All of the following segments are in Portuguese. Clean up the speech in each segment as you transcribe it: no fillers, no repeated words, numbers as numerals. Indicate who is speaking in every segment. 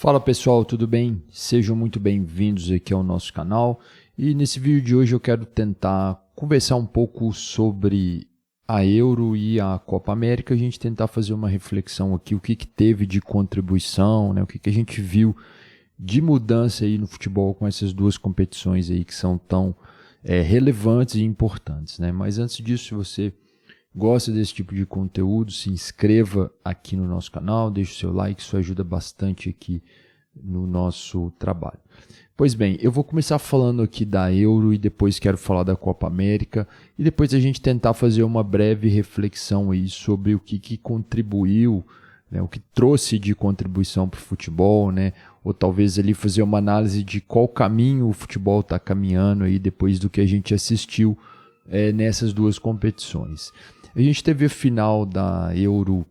Speaker 1: Fala pessoal, tudo bem? Sejam muito bem-vindos aqui ao nosso canal e nesse vídeo de hoje eu quero tentar conversar um pouco sobre a Euro e a Copa América, a gente tentar fazer uma reflexão aqui, o que teve de contribuição, né? O que a gente viu de mudança aí no futebol com essas duas competições aí que são tão relevantes e importantes, né? Mas antes disso, se você gosta desse tipo de conteúdo, se inscreva aqui no nosso canal, deixe o seu like, isso ajuda bastante aqui no nosso trabalho. Pois bem, eu vou começar falando aqui da Euro e depois quero falar da Copa América e depois a gente tentar fazer uma breve reflexão aí sobre o que contribuiu, né, o que trouxe de contribuição para o futebol, né, ou talvez ali fazer uma análise de qual caminho o futebol está caminhando aí depois do que a gente assistiu nessas duas competições. A gente teve a final da Euro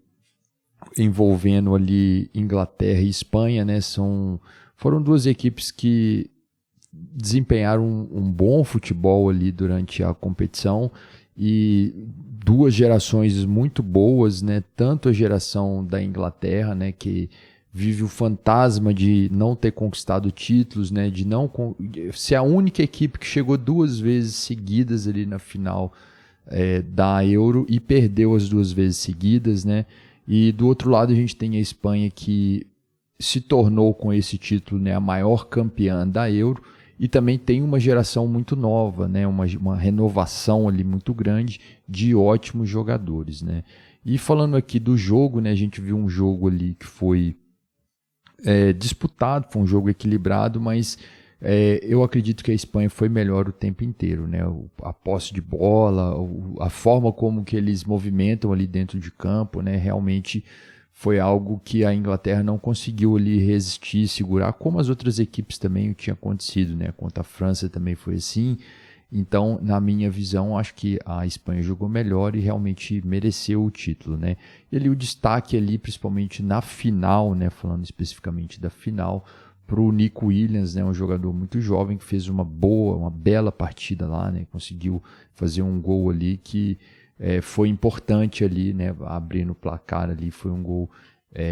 Speaker 1: envolvendo ali Inglaterra e Espanha, né? Foram duas equipes que desempenharam um bom futebol ali durante a competição e duas gerações muito boas, né? Tanto a geração da Inglaterra, né? Que vive o fantasma de não ter conquistado títulos, né? De não ser a única equipe que chegou duas vezes seguidas ali na final da Euro e perdeu as duas vezes seguidas, né? E do outro lado a gente tem a Espanha que se tornou com esse título, né, a maior campeã da Euro e também tem uma geração muito nova, né, uma renovação ali muito grande de ótimos jogadores, né? E falando aqui do jogo, né, a gente viu um jogo ali que foi disputado, foi um jogo equilibrado, mas eu acredito que a Espanha foi melhor o tempo inteiro, né? A posse de bola, a forma como que eles movimentam ali dentro de campo, né? Realmente foi algo que a Inglaterra não conseguiu ali resistir, segurar, como as outras equipes também tinha acontecido, né? Contra a França também foi assim. Então, na minha visão, acho que a Espanha jogou melhor e realmente mereceu o título, né? E ali o destaque ali, principalmente na final, né? Falando especificamente da final, para o Nico Williams, né, um jogador muito jovem que fez uma bela partida lá, né, conseguiu fazer um gol ali que foi importante ali, né, abrindo o placar ali, foi um gol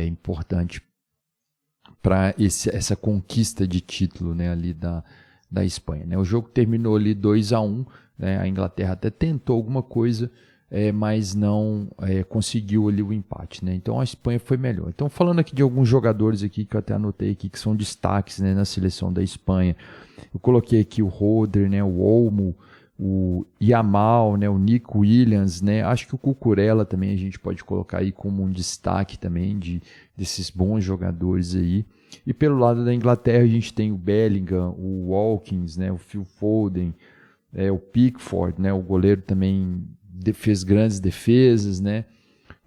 Speaker 1: importante para essa conquista de título, né, ali da Espanha, né. O jogo terminou ali 2-1, né, a Inglaterra até tentou alguma coisa, mas não conseguiu ali o empate, né? Então a Espanha foi melhor. Então falando aqui de alguns jogadores aqui que eu até anotei aqui que são destaques, né, na seleção da Espanha, eu coloquei aqui o Rodri, né, o Olmo, o Yamal, né, o Nico Williams, né? Acho que o Cucurella também a gente pode colocar aí como um destaque também desses bons jogadores aí. E pelo lado da Inglaterra a gente tem o Bellingham, o Watkins, né, o Phil Foden, o Pickford, né, o goleiro também fez grandes defesas, né?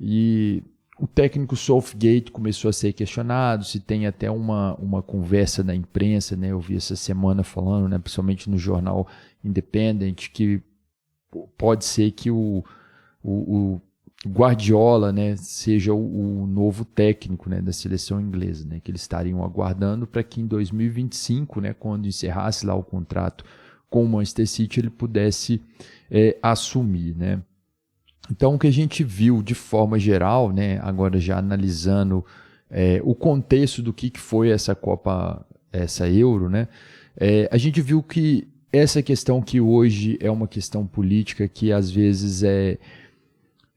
Speaker 1: E o técnico Southgate começou a ser questionado, se tem até uma conversa da imprensa, né? Eu vi essa semana falando, né, principalmente no jornal Independent, que pode ser que o Guardiola, né, seja o novo técnico, né, da seleção inglesa, né, que eles estariam aguardando para que em 2025, né, quando encerrasse lá o contrato com o Manchester City, ele pudesse assumir, né? Então, o que a gente viu de forma geral, né, agora já analisando o contexto do que foi essa Copa, essa Euro, né, a gente viu que essa questão que hoje é uma questão política que às vezes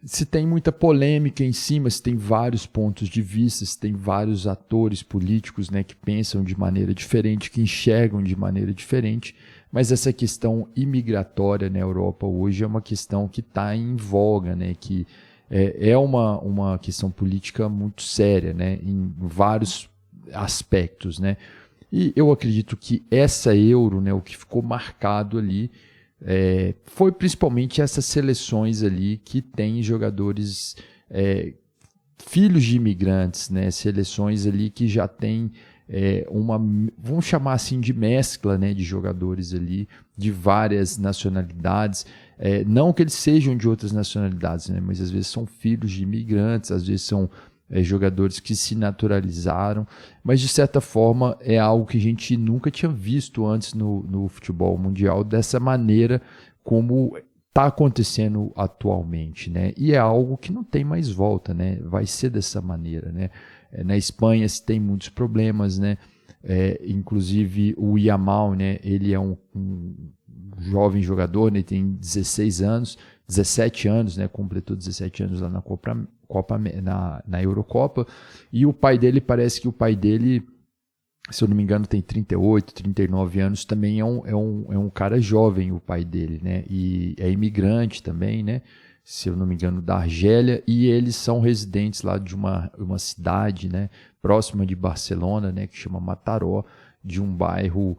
Speaker 1: se tem muita polêmica em cima, se tem vários pontos de vista, se tem vários atores políticos, né, que pensam de maneira diferente, que enxergam de maneira diferente, mas essa questão imigratória na Europa hoje é uma questão que está em voga, né, que é uma questão política muito séria, né, em vários aspectos, né. E eu acredito que essa Euro, né, o que ficou marcado ali, foi principalmente essas seleções ali que têm jogadores filhos de imigrantes, né? Seleções ali que já têm vamos chamar assim de mescla, né, de jogadores ali de várias nacionalidades, não que eles sejam de outras nacionalidades, né, mas às vezes são filhos de imigrantes, às vezes são jogadores que se naturalizaram, mas de certa forma é algo que a gente nunca tinha visto antes no futebol mundial, dessa maneira como está acontecendo atualmente, né? E é algo que não tem mais volta, né? Vai ser dessa maneira, né? Na Espanha se tem muitos problemas, né? Inclusive o Yamal, né? Ele é um jovem jogador, né? Tem 17 anos, né? Completou 17 anos lá na Eurocopa, e o pai dele, parece que o pai dele, se eu não me engano, tem 38, 39 anos, também é um cara jovem, o pai dele, né? E é imigrante também, né? Se eu não me engano, da Argélia, e eles são residentes lá de uma cidade, né? Próxima de Barcelona, né? Que chama Mataró, de um bairro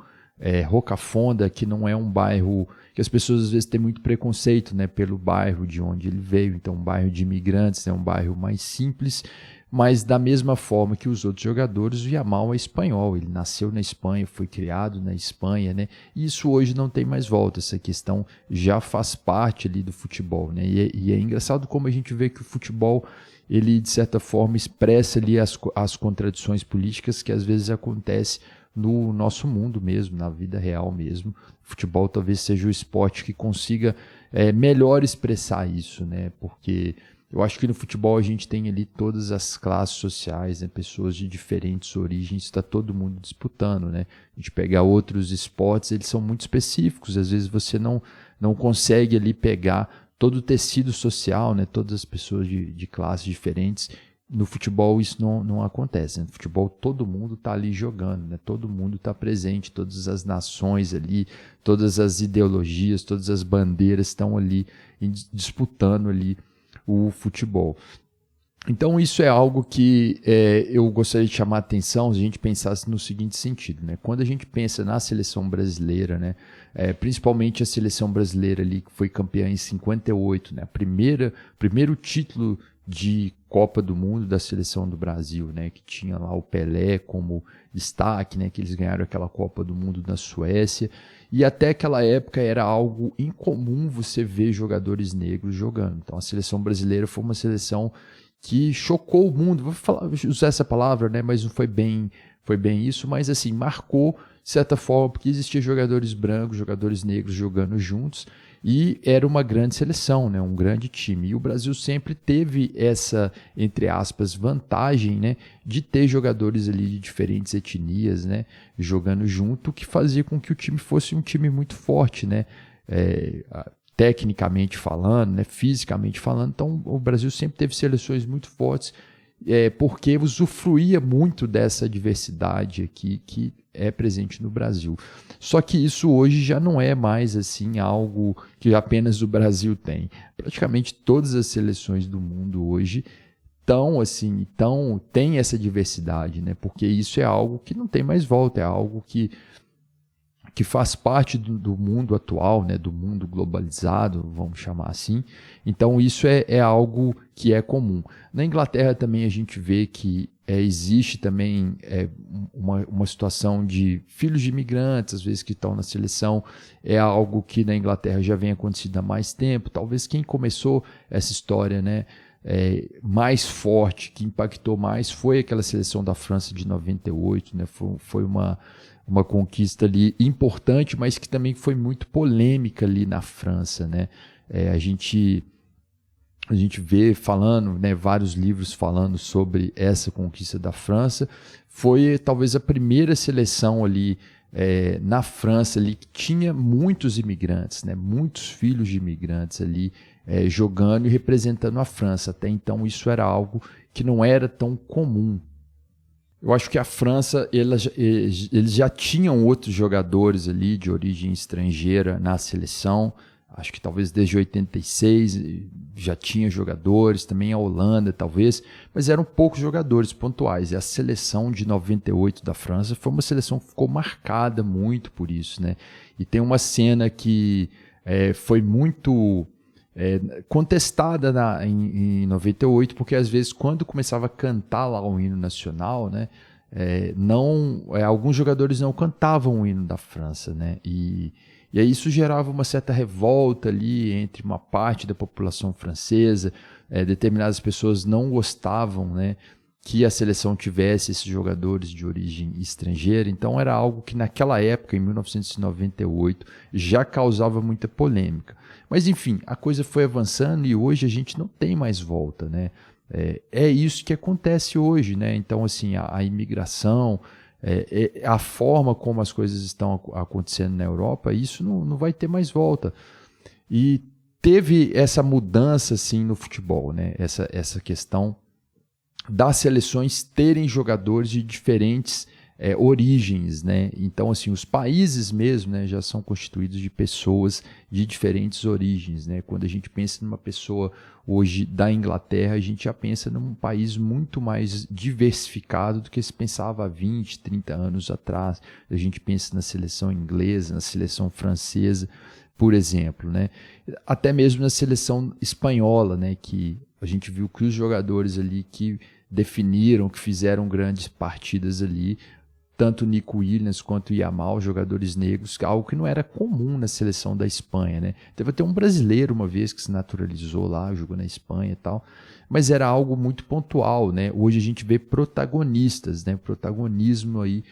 Speaker 1: Rocafonda, que não é um bairro que as pessoas às vezes têm muito preconceito, né? Pelo bairro de onde ele veio, então um bairro de imigrantes, né? Um bairro mais simples. Mas da mesma forma que os outros jogadores, o Yamal é espanhol, ele nasceu na Espanha, foi criado na Espanha, né? E isso hoje não tem mais volta, essa questão já faz parte ali do futebol, né? E é engraçado como a gente vê que o futebol, ele de certa forma expressa ali as contradições políticas que às vezes acontecem no nosso mundo mesmo, na vida real mesmo. O futebol talvez seja o esporte que consiga melhor expressar isso, né? Porque eu acho que no futebol a gente tem ali todas as classes sociais, né? Pessoas de diferentes origens, está todo mundo disputando, né? A gente pega outros esportes, eles são muito específicos, às vezes você não consegue ali pegar todo o tecido social, né? Todas as pessoas de classes diferentes. No futebol isso não acontece, né? No futebol todo mundo está ali jogando, né? Todo mundo está presente, todas as nações ali, todas as ideologias, todas as bandeiras estão ali disputando ali o futebol. Então isso é algo que eu gostaria de chamar a atenção se a gente pensasse no seguinte sentido, né? Quando a gente pensa na seleção brasileira, né? Principalmente a seleção brasileira ali que foi campeã em 58, né? Primeiro título de Copa do Mundo da seleção do Brasil, né? Que tinha lá o Pelé como destaque, né? Que eles ganharam aquela Copa do Mundo na Suécia. E até aquela época era algo incomum você ver jogadores negros jogando. Então a seleção brasileira foi uma seleção que chocou o mundo. Vou usar essa palavra, né? Mas não foi bem isso, mas assim, marcou de certa forma, porque existiam jogadores brancos, jogadores negros jogando juntos, e era uma grande seleção, né? Um grande time. E o Brasil sempre teve essa, entre aspas, vantagem, né? De ter jogadores ali de diferentes etnias, né? Jogando junto, que fazia com que o time fosse um time muito forte, né? Tecnicamente falando, né? Fisicamente falando. Então o Brasil sempre teve seleções muito fortes, porque usufruía muito dessa diversidade aqui que é presente no Brasil. Só que isso hoje já não é mais assim algo que apenas o Brasil tem. Praticamente todas as seleções do mundo hoje tem essa diversidade, né? Porque isso é algo que não tem mais volta, é algo que faz parte do mundo atual, né, do mundo globalizado, vamos chamar assim. Então isso é algo que é comum. Na Inglaterra também a gente vê que existe também uma situação de filhos de imigrantes, às vezes que estão na seleção, é algo que na Inglaterra já vem acontecendo há mais tempo. Talvez quem começou essa história, né, mais forte, que impactou mais, foi aquela seleção da França de 98, né, foi uma conquista ali importante, mas que também foi muito polêmica ali na França, né? A gente vê falando, né, vários livros falando sobre essa conquista da França. Foi talvez a primeira seleção ali na França ali que tinha muitos imigrantes, né? Muitos filhos de imigrantes ali jogando e representando a França. Até então isso era algo que não era tão comum. Eu acho que a França, eles já tinham outros jogadores ali de origem estrangeira na seleção. Acho que talvez desde 86 já tinha jogadores, também a Holanda talvez, mas eram poucos jogadores pontuais. E a seleção de 98 da França foi uma seleção que ficou marcada muito por isso, né? E tem uma cena que foi muito contestada em 98, porque às vezes quando começava a cantar lá o hino nacional, né, alguns jogadores não cantavam o hino da França, né, e aí isso gerava uma certa revolta ali entre uma parte da população francesa. Determinadas pessoas não gostavam, né, que a seleção tivesse esses jogadores de origem estrangeira. Então era algo que naquela época, em 1998, já causava muita polêmica. Mas enfim, a coisa foi avançando e hoje a gente não tem mais volta, né? É isso que acontece hoje, né? Então assim, a imigração, a forma como as coisas estão acontecendo na Europa, isso não vai ter mais volta. E teve essa mudança assim no futebol, né? Essa questão das seleções terem jogadores de diferentes origens, né? Então, assim, os países mesmo, né, já são constituídos de pessoas de diferentes origens, né? Quando a gente pensa numa pessoa hoje da Inglaterra, a gente já pensa num país muito mais diversificado do que se pensava há 20, 30 anos atrás. A gente pensa na seleção inglesa, na seleção francesa, por exemplo, né? Até mesmo na seleção espanhola, né, que a gente viu que os jogadores ali que definiram, que fizeram grandes partidas ali, tanto Nico Williams quanto Yamal, jogadores negros, algo que não era comum na seleção da Espanha, né? Teve até um brasileiro uma vez que se naturalizou lá, jogou na Espanha e tal, mas era algo muito pontual, né? Hoje a gente vê protagonistas, né? Protagonismo aí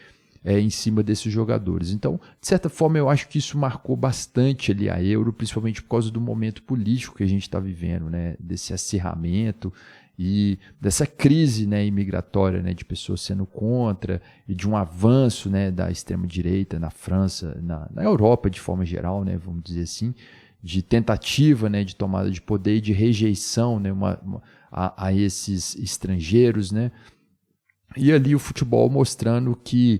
Speaker 1: em cima desses jogadores. Então, de certa forma, eu acho que isso marcou bastante ali a Euro, principalmente por causa do momento político que a gente está vivendo, né? Desse acirramento e dessa crise, né, imigratória, né, de pessoas sendo contra e de um avanço, né, da extrema-direita na França, na Europa de forma geral, né, vamos dizer assim, de tentativa, né, de tomada de poder e de rejeição, né, a esses estrangeiros, né, e ali o futebol mostrando que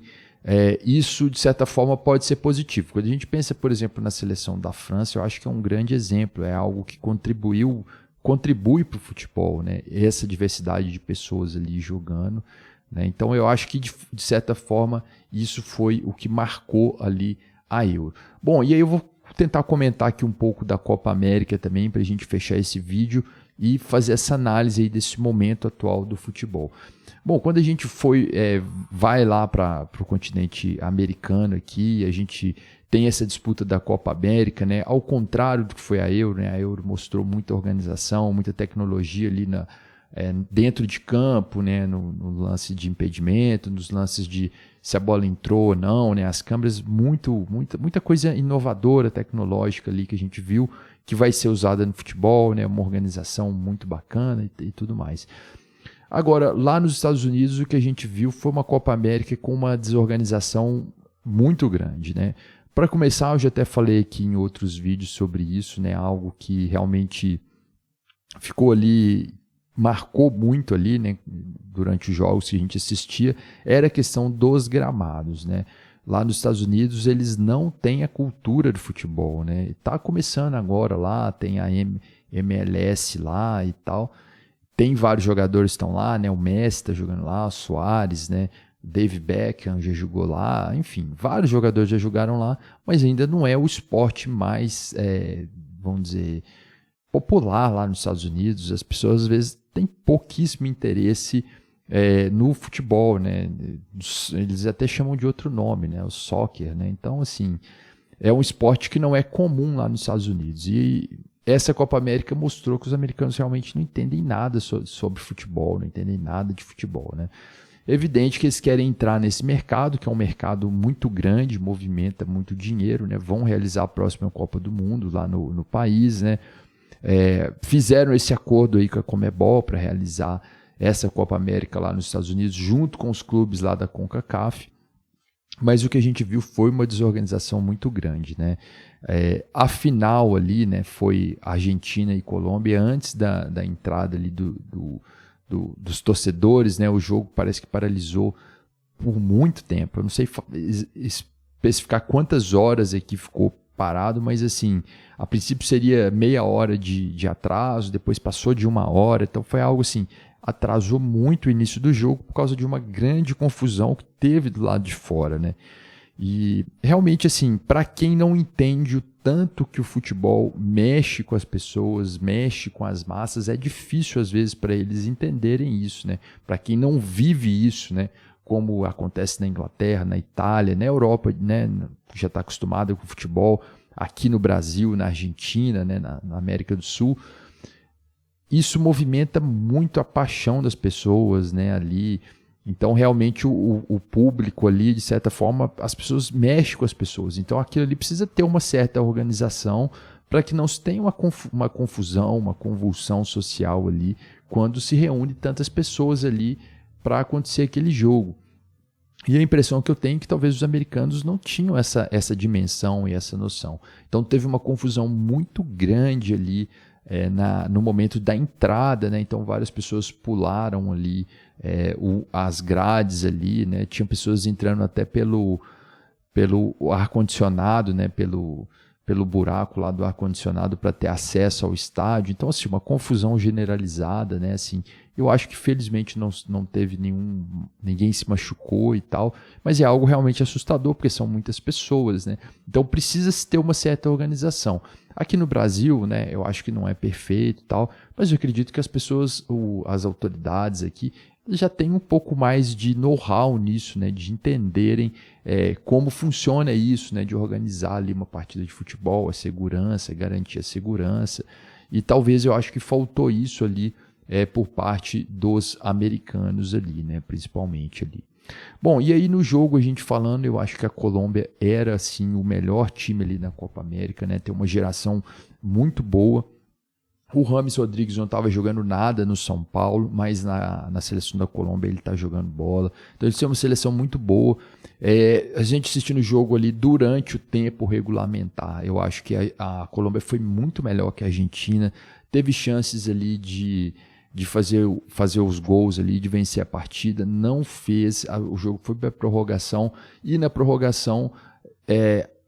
Speaker 1: isso, de certa forma, pode ser positivo. Quando a gente pensa, por exemplo, na seleção da França, eu acho que é um grande exemplo, é algo que contribui para o futebol, né? Essa diversidade de pessoas ali jogando, né? Então eu acho que de certa forma isso foi o que marcou ali a Euro. Bom, e aí eu vou tentar comentar aqui um pouco da Copa América também para a gente fechar esse vídeo e fazer essa análise aí desse momento atual do futebol. Bom, quando a gente vai lá para o continente americano aqui, a gente tem essa disputa da Copa América, né? Ao contrário do que foi a Euro, né? A Euro mostrou muita organização, muita tecnologia ali dentro de campo, né? No lance de impedimento, nos lances de se a bola entrou ou não, né? As câmeras, muita coisa inovadora, tecnológica ali que a gente viu, que vai ser usada no futebol, né? Uma organização muito bacana e tudo mais. Agora, lá nos Estados Unidos, o que a gente viu foi uma Copa América com uma desorganização muito grande, né? Para começar, eu já até falei aqui em outros vídeos sobre isso, né? Algo que realmente ficou ali, marcou muito ali, né? Durante os jogos que a gente assistia, era a questão dos gramados, né? Lá nos Estados Unidos, eles não têm a cultura do futebol, né? Está começando agora lá, tem a MLS lá e tal. Tem vários jogadores que estão lá, né? O Messi está jogando lá, o Suárez, né? Dave Beckham já jogou lá, enfim, vários jogadores já jogaram lá, mas ainda não é o esporte mais, vamos dizer, popular lá nos Estados Unidos. As pessoas às vezes têm pouquíssimo interesse no futebol, né? Eles até chamam de outro nome, né? O soccer, né? Então, assim, é um esporte que não é comum lá nos Estados Unidos. E essa Copa América mostrou que os americanos realmente não entendem nada sobre futebol, não entendem nada de futebol, né? É evidente que eles querem entrar nesse mercado, que é um mercado muito grande, movimenta muito dinheiro, né? Vão realizar a próxima Copa do Mundo lá no país, né? Fizeram esse acordo aí com a Conmebol para realizar essa Copa América lá nos Estados Unidos, junto com os clubes lá da CONCACAF. Mas o que a gente viu foi uma desorganização muito grande, né? A final ali, né, foi Argentina e Colômbia antes da entrada ali dos torcedores, né? O jogo parece que paralisou por muito tempo. Eu não sei especificar quantas horas aqui ficou parado, mas assim, a princípio seria meia hora de atraso, depois passou de uma hora, então foi algo assim, atrasou muito o início do jogo por causa de uma grande confusão que teve do lado de fora, né? E realmente, assim, para quem não entende o tanto que o futebol mexe com as pessoas, mexe com as massas, é difícil às vezes para eles entenderem isso, né? Para quem não vive isso, né? Como acontece na Inglaterra, na Itália, na Europa, né? Já está acostumado com o futebol, aqui no Brasil, na Argentina, né? na América do Sul. isso movimenta muito a paixão das pessoas, né, ali. Então, realmente, o público ali, de certa forma, as pessoas mexem com as pessoas. Então, aquilo ali precisa ter uma certa organização para que não se tenha uma confusão, uma convulsão social ali, quando se reúne tantas pessoas ali para acontecer aquele jogo. E a impressão que eu tenho é que talvez os americanos não tinham essa dimensão e essa noção. Então, teve uma confusão muito grande ali no momento da entrada, né? Então várias pessoas pularam ali as grades ali, né? Tinha pessoas entrando até pelo ar-condicionado, né? Pelo buraco lá do ar-condicionado para ter acesso ao estádio. Então, assim, uma confusão generalizada, né? Assim, eu acho que felizmente não teve ninguém se machucou e tal, mas é algo realmente assustador, porque são muitas pessoas, né? Então precisa se ter uma certa organização. Aqui no Brasil, né, eu acho que não é perfeito e tal, mas eu acredito que as pessoas, as autoridades aqui, já têm um pouco mais de know-how nisso, né, de entenderem como funciona isso, né, de organizar ali uma partida de futebol, a segurança, garantir a segurança. E talvez eu acho que faltou isso ali por parte dos americanos ali, né, principalmente ali. Bom, e aí no jogo a gente falando, eu acho que a Colômbia era assim o melhor time ali na Copa América, né? Tem uma geração muito boa. O James Rodrigues não estava jogando nada no São Paulo, mas na seleção da Colômbia ele está jogando bola. Então eles têm uma seleção muito boa. A gente assistindo o jogo ali durante o tempo regulamentar, eu acho que a Colômbia foi muito melhor que a Argentina. Teve chances ali de fazer os gols ali, de vencer a partida, não fez, o jogo foi para a prorrogação, e na prorrogação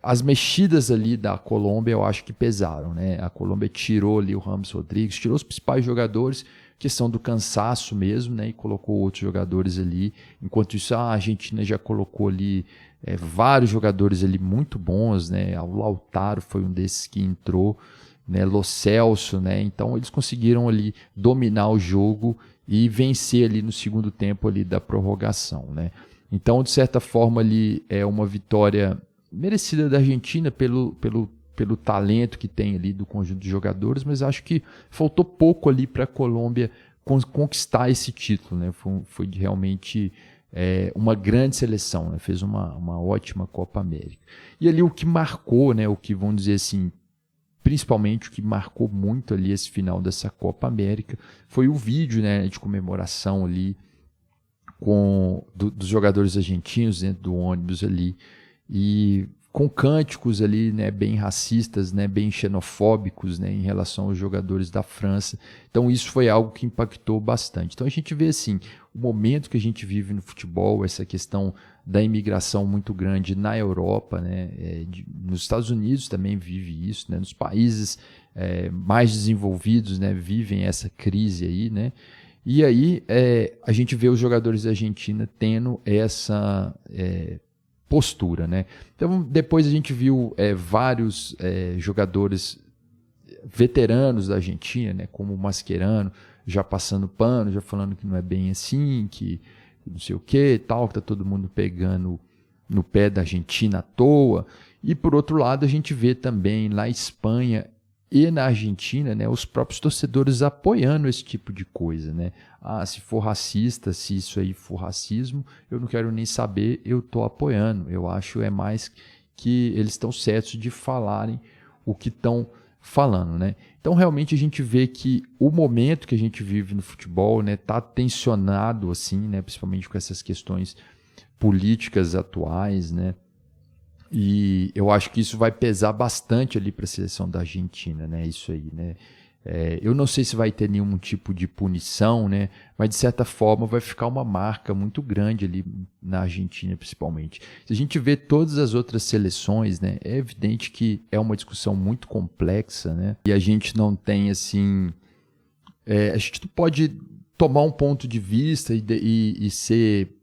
Speaker 1: as mexidas ali da Colômbia eu acho que pesaram, né? A Colômbia tirou ali o James Rodrigues, tirou os principais jogadores, questão do cansaço mesmo, né? E colocou outros jogadores ali, enquanto isso a Argentina já colocou ali vários jogadores ali muito bons, né? O Lautaro foi um desses que entrou, né, Lo Celso, né? Então eles conseguiram ali dominar o jogo e vencer ali no segundo tempo ali da prorrogação, né? Então, de certa forma ali é uma vitória merecida da Argentina pelo talento que tem ali do conjunto de jogadores, mas acho que faltou pouco ali para a Colômbia conquistar esse título, né? Foi realmente uma grande seleção, né? Fez uma ótima Copa América. E ali o que marcou, né? O que vamos dizer assim, principalmente o que marcou muito ali esse final dessa Copa América foi o vídeo, né, de comemoração ali dos jogadores argentinos dentro do ônibus ali, e com cânticos ali, né, bem racistas, né, bem xenofóbicos, né, em relação aos jogadores da França. Então isso foi algo que impactou bastante. Então a gente vê assim, o momento que a gente vive no futebol, essa questão da imigração muito grande na Europa, né, nos Estados Unidos também vive isso, né, nos países mais desenvolvidos, né, vivem essa crise aí, né. E aí a gente vê os jogadores da Argentina tendo essa postura, né? Então depois a gente viu vários jogadores veteranos da Argentina, né, como o Mascherano, já passando pano, já falando que não é bem assim, que não sei o que, tal, que tá todo mundo pegando no pé da Argentina à toa. E por outro lado a gente vê também na Espanha e na Argentina, né, os próprios torcedores apoiando esse tipo de coisa, né? Se for racista, se isso aí for racismo, eu não quero nem saber, eu estou apoiando. Eu acho mais que eles estão certos de falarem o que estão falando, né? Então realmente a gente vê que o momento que a gente vive no futebol, né, tá tensionado assim, né, principalmente com essas questões políticas atuais, né? E eu acho que isso vai pesar bastante ali para a seleção da Argentina, né? Isso aí, né? Eu não sei se vai ter nenhum tipo de punição, né? Mas de certa forma vai ficar uma marca muito grande ali na Argentina, principalmente. Se a gente vê todas as outras seleções, né? É evidente que é uma discussão muito complexa, né? E a gente não tem assim, a gente não pode tomar um ponto de vista e ser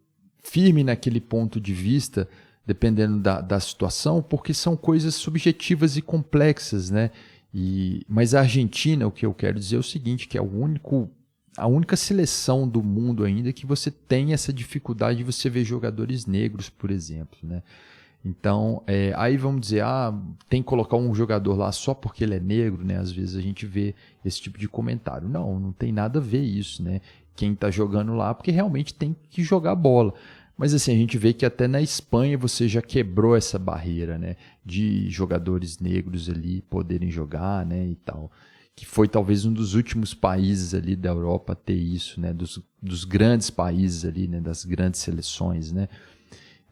Speaker 1: firme naquele ponto de vista, dependendo da situação, porque são coisas subjetivas e complexas, né? Mas a Argentina, o que eu quero dizer é o seguinte, que é a única seleção do mundo ainda que você tem essa dificuldade de você ver jogadores negros, por exemplo, né? Então, aí vamos dizer, tem que colocar um jogador lá só porque ele é negro, né? Às vezes a gente vê esse tipo de comentário. Não tem nada a ver isso, né? Quem está jogando lá, porque realmente tem que jogar bola. Mas assim, a gente vê que até na Espanha você já quebrou essa barreira, né? De jogadores negros ali poderem jogar, né? E tal. Que foi talvez um dos últimos países ali da Europa a ter isso, né? Dos grandes países ali, né? Das grandes seleções, né?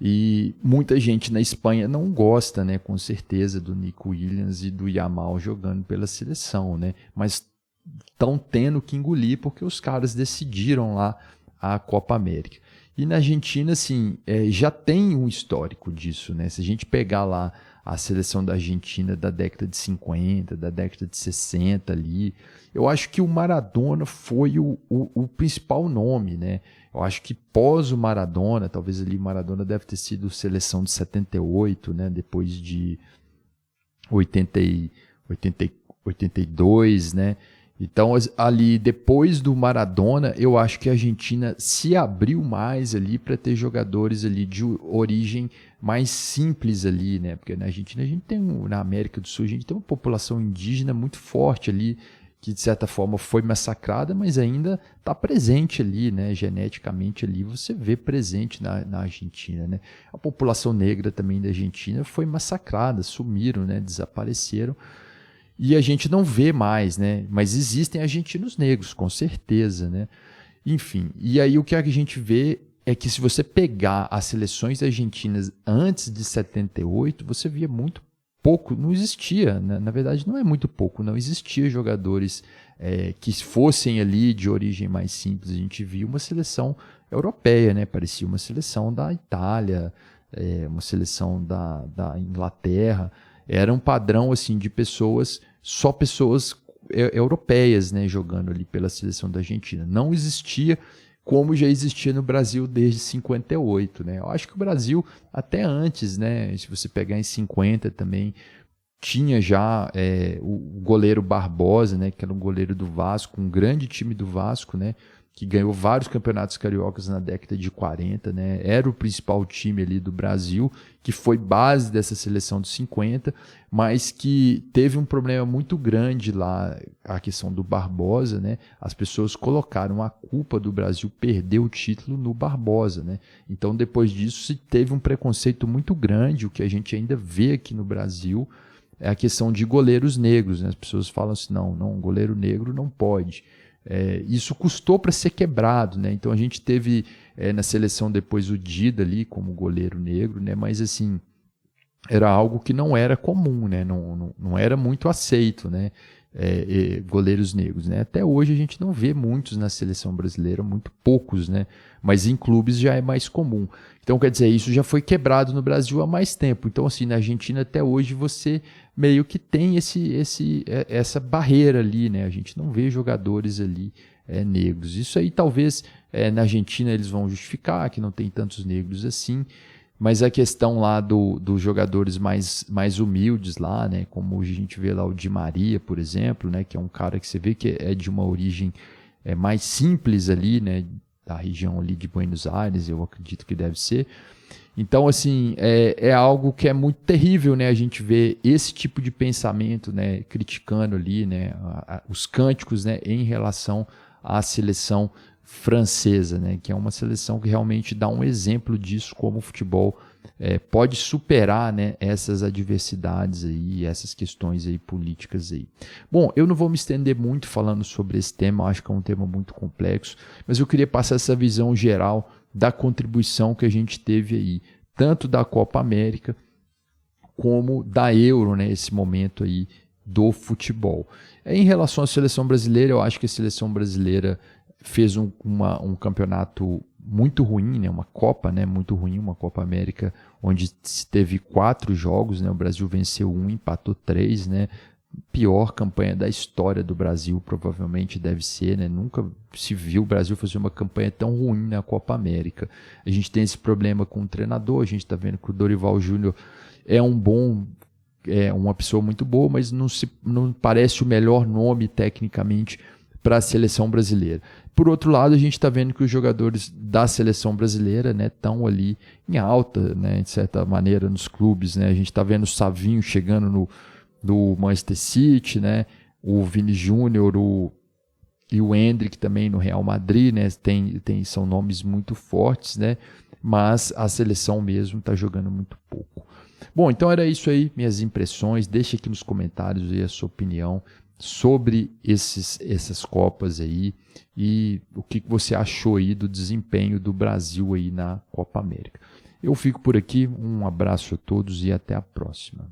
Speaker 1: E muita gente na Espanha não gosta, né, com certeza, do Nico Williams e do Yamal jogando pela seleção, né? Mas estão tendo que engolir porque os caras decidiram lá a Copa América. E na Argentina, assim, já tem um histórico disso, né? Se a gente pegar lá a seleção da Argentina da década de 50, da década de 60 ali, eu acho que o Maradona foi o principal nome, né? Eu acho que pós o Maradona, talvez ali o Maradona deve ter sido seleção de 78, né? Depois de 82, né? Então, ali, depois do Maradona, eu acho que a Argentina se abriu mais ali para ter jogadores ali de origem mais simples ali, né? Porque na Argentina, na América do Sul, a gente tem uma população indígena muito forte ali, que de certa forma foi massacrada, mas ainda está presente ali, né? Geneticamente ali, você vê presente na Argentina, né? A população negra também da Argentina foi massacrada, sumiram, né? Desapareceram. E a gente não vê mais, né? Mas existem argentinos negros, com certeza, né? Enfim, e aí o que a gente vê é que se você pegar as seleções argentinas antes de 78, você via muito pouco, não existia, né? Na verdade não é muito pouco, não existia jogadores que fossem ali de origem mais simples. A gente via uma seleção europeia, né? Parecia uma seleção da Itália, uma seleção da Inglaterra. Era um padrão assim de pessoas, só pessoas europeias, né, jogando ali pela seleção da Argentina. Não existia como já existia no Brasil desde 58, né? Eu acho que o Brasil até antes, né, se você pegar em 50 também, tinha já o goleiro Barbosa, né, que era um goleiro do Vasco, um grande time do Vasco, né, que ganhou vários campeonatos cariocas na década de 40, né? Era o principal time ali do Brasil, que foi base dessa seleção dos 50, mas que teve um problema muito grande lá, a questão do Barbosa, né? As pessoas colocaram a culpa do Brasil perder o título no Barbosa, né? Então, depois disso, se teve um preconceito muito grande, o que a gente ainda vê aqui no Brasil, é a questão de goleiros negros, né? As pessoas falam assim, não, goleiro negro não pode. Isso custou para ser quebrado, né? Então a gente teve na seleção depois o Dida ali como goleiro negro, né? Mas assim, era algo que não era comum, né? Não era muito aceito, né? Goleiros negros, né? Até hoje a gente não vê muitos na seleção brasileira, muito poucos, né? Mas em clubes já é mais comum. Então, quer dizer, isso já foi quebrado no Brasil há mais tempo. Então, assim, na Argentina até hoje você meio que tem essa barreira ali, né? A gente não vê jogadores ali negros. Isso aí talvez na Argentina eles vão justificar que não tem tantos negros assim, mas a questão lá dos jogadores mais humildes lá, né? Como a gente vê lá o Di Maria, por exemplo, né? Que é um cara que você vê que é de uma origem mais simples ali, né? Da região ali de Buenos Aires, eu acredito que deve ser. Então, assim, é algo que é muito terrível, né? A gente vê esse tipo de pensamento, né? Criticando ali, né? Os cânticos, né? Em relação à seleção francesa, né? Que é uma seleção que realmente dá um exemplo disso, como o futebol pode superar, né, essas adversidades aí, essas questões aí políticas aí. Bom, eu não vou me estender muito falando sobre esse tema, acho que é um tema muito complexo, mas eu queria passar essa visão geral da contribuição que a gente teve aí, tanto da Copa América como da Euro, né, esse momento aí do futebol. Em relação à seleção brasileira, eu acho que a seleção brasileira fez um campeonato muito ruim, né? Uma Copa, né? Muito ruim, uma Copa América onde se teve 4 jogos, né? O Brasil venceu 1, empatou 3, né? Pior campanha da história do Brasil, provavelmente deve ser, né? Nunca se viu o Brasil fazer uma campanha tão ruim na Copa América. A gente tem esse problema com o treinador, a gente está vendo que o Dorival Júnior é uma pessoa muito boa, mas não parece o melhor nome tecnicamente para a seleção brasileira. Por outro lado, a gente está vendo que os jogadores da seleção brasileira estão ali em alta, né, de certa maneira, nos clubes. Né? A gente está vendo o Savinho chegando no Manchester City, né? O Vini Júnior e o Endrick também no Real Madrid, né? São nomes muito fortes, né? Mas a seleção mesmo está jogando muito pouco. Bom, então era isso aí, minhas impressões. Deixa aqui nos comentários aí a sua opinião sobre essas Copas aí e o que você achou aí do desempenho do Brasil aí na Copa América. Eu fico por aqui, um abraço a todos e até a próxima.